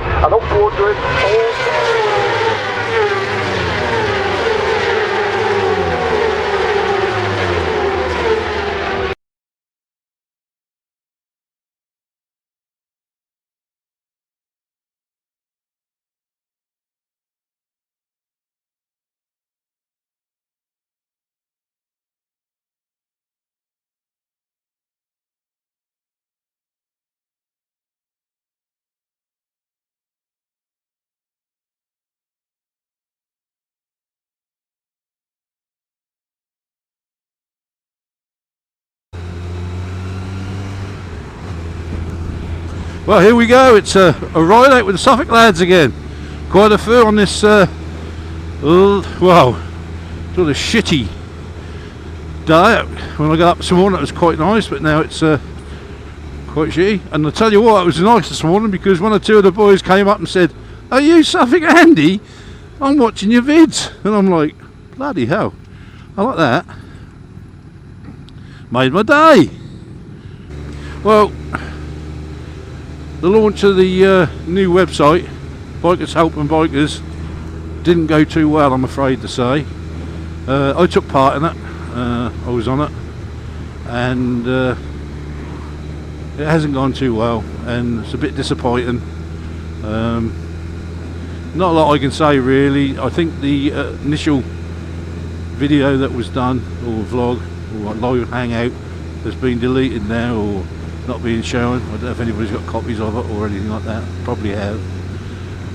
and up to 100. Well, here we go. It's a ride out with the Suffolk lads again. Quite a few on this, well, sort of shitty day. When I got up this morning, it was quite nice, but now it's quite shitty. And I tell you what, it was nice this morning because one or two of the boys came up and said, "Are you Suffolk Andy? I'm watching your vids." And I'm like, bloody hell, I like that. Made my day. Well, the launch of the new website, Bikers Helping Bikers, didn't go too well, I'm afraid to say. I took part in it, I was on it, and it hasn't gone too well, and it's a bit disappointing. Not a lot I can say really. I think the initial video that was done, or vlog, or live hangout, has been deleted now, or not being shown. I don't know if anybody's got copies of it or anything like that. Probably have,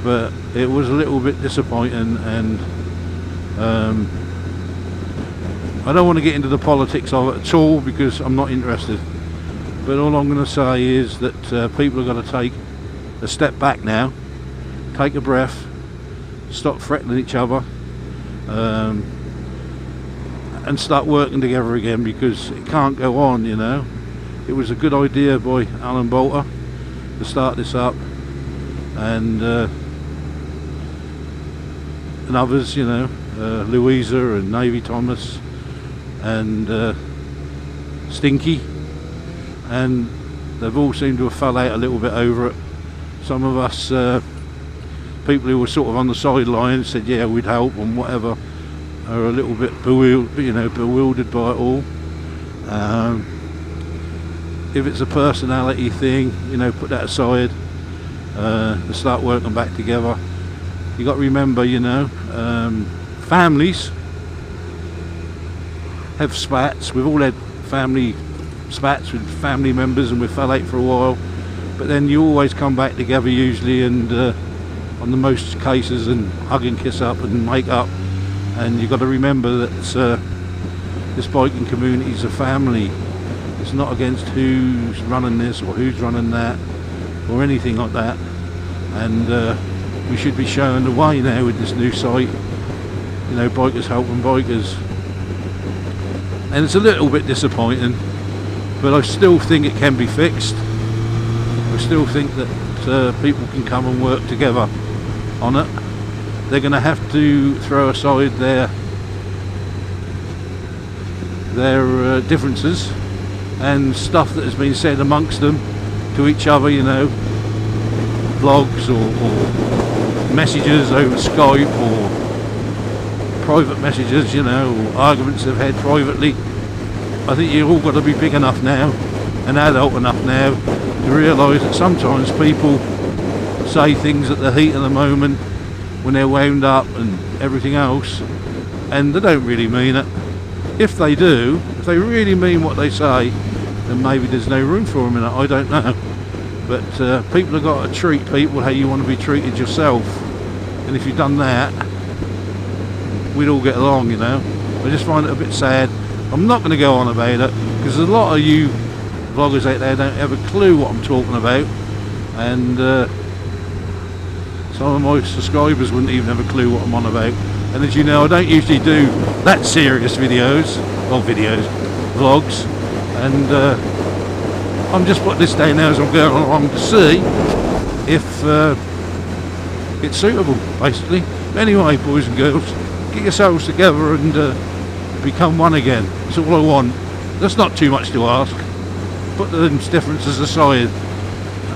but it was a little bit disappointing, and I don't want to get into the politics of it at all because I'm not interested. But all I'm going to say is that people have got to take a step back now, take a breath, stop threatening each other, and start working together again, because it can't go on, you know. It was a good idea by Alan Bolter to start this up, and others, you know, Louisa and Navy Thomas and Stinky, and they've all seemed to have fell out a little bit over it. Some of us people who were sort of on the sidelines said yeah we'd help and whatever, are a little bit bewildered by it all. If it's a personality thing, you know, put that aside, and start working back together. You got to remember, you know, families have spats. We've all had family spats with family members, and we fell out for a while, but then you always come back together usually, and on the most cases, and hug and kiss up and make up. And you've got to remember that this biking community is a family. It's not against who's running this or who's running that or anything like that, and we should be showing the way now with this new site, you know, Bikers Helping Bikers. And it's a little bit disappointing, but I still think it can be fixed. I still think that people can come and work together on it. They're going to have to throw aside their differences and stuff that has been said amongst them to each other, you know, vlogs or messages over Skype, or private messages, you know, or arguments they've had privately. I think you've all got to be big enough now and adult enough now to realise that sometimes people say things at the heat of the moment when they're wound up and everything else, and they don't really mean it. If they do, if they really mean what they say, then maybe there's no room for them in it, I don't know. But people have got to treat people how you want to be treated yourself, and if you've done that, we'd all get along, you know. I just find it a bit sad. I'm not going to go on about it, because a lot of you vloggers out there don't have a clue what I'm talking about, and some of my subscribers wouldn't even have a clue what I'm on about. And as you know, I don't usually do that serious videos, vlogs, and I'm just putting this down now as I'm going along to see if it's suitable, basically. Anyway, boys and girls, get yourselves together and become one again. That's all I want. That's not too much to ask. Put the differences aside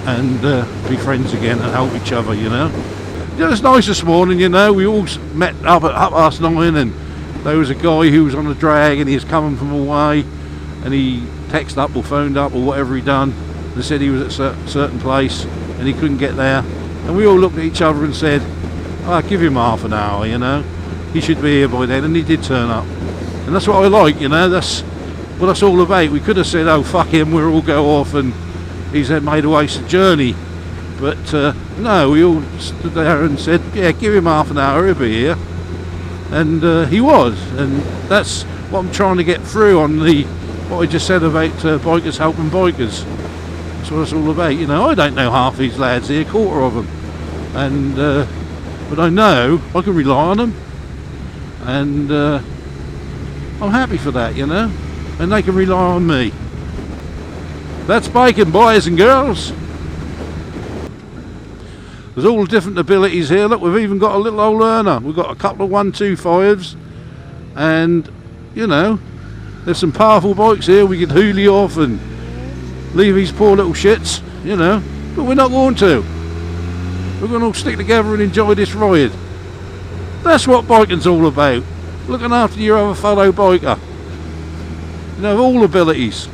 and be friends again and help each other, you know. Yeah, it's nice this morning, you know. We all met up at 9:30, and there was a guy who was on a drag and he was coming from away, and he texted up or phoned up or whatever he done and said he was at a certain place and he couldn't get there, and we all looked at each other and said, oh, give him half an hour, you know, he should be here by then, and he did turn up. And that's what I like, you know. That's what that's all about. We could have said, oh fuck him, we'll all go off and he's made a wasted journey, but no, we all stood there and said, yeah, give him half an hour, he'll be here. And he was, and that's what I'm trying to get through on what I just said about bikers helping bikers. That's what it's all about, you know. I don't know half these lads here, quarter of them, and but I know I can rely on them, and I'm happy for that, you know, and they can rely on me. That's biking, boys and girls. There's all different abilities here. Look, we've even got a little old learner. We've got a couple of 125s, and you know, there's some powerful bikes here. We could hoolie off and leave these poor little shits, you know, but we're not going to. We're going to all stick together and enjoy this ride. That's what biking's all about. Looking after your other fellow biker. You know, all abilities.